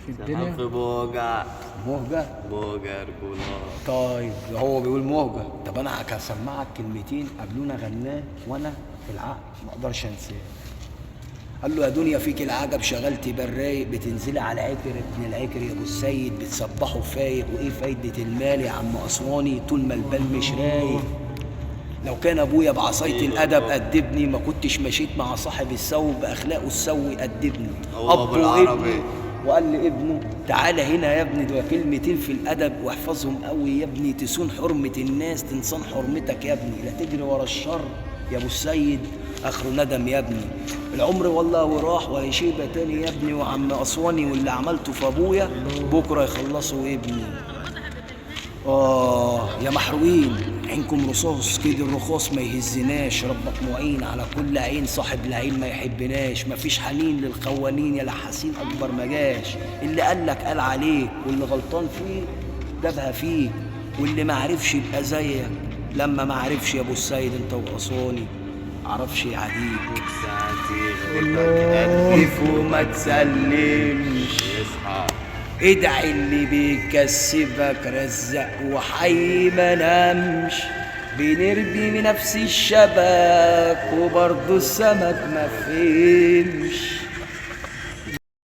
في الدنيا في بوجع مهجة. بوجع رجولة. طيب هو بيقول مهجة. طب انا هسمعك كلمتين قبلونا غناه وانا في العقل ما اقدرش انساه. قال له يا دنيا فيك العجب شغلتي بالرايق بتنزلي على عكر ابن العكر يا ابو السيد بتصبحوا فايق وايه فايدة المال يا عم اسواني طول ما البال مش رايق. لو كان ابويا بعصاية الادب ادبني ما كنتش مشيت مع صاحب السوء باخلاقه السوء ادبني. هو بالعربي وقال لابنه تعالى هنا يا ابني ده كلمتين في الادب واحفظهم قوي يا ابني تصون حرمة الناس تنصان حرمتك يا ابني لا تجري ورا الشر يا ابو السيد اخره ندم يا ابني. العمر والله وراح وهيشيبه تاني يا ابني وعم اسواني واللي عملته في ابويا بكره يخلصوا ابني. يا محروقين عينكم رصاص كده الرخاص ما يهزناش ربك معين على كل عين صاحب العين ما يحبناش مفيش حنين للخوانين يا لحاسين اكبر ما جاش. اللي قالك قال عليك واللي غلطان فيه جابها فيك واللي ما عرفش يبقى زيك لما ما عرفش يا ابو السيد انت وقصاني عرفش يعديك. ساعتي قدف وما تسلمش يصحى ادعي اللي بيكسبك رزق وحي ما نامش. بنربي من نفس الشبك وبرضه السمك ما فهمش.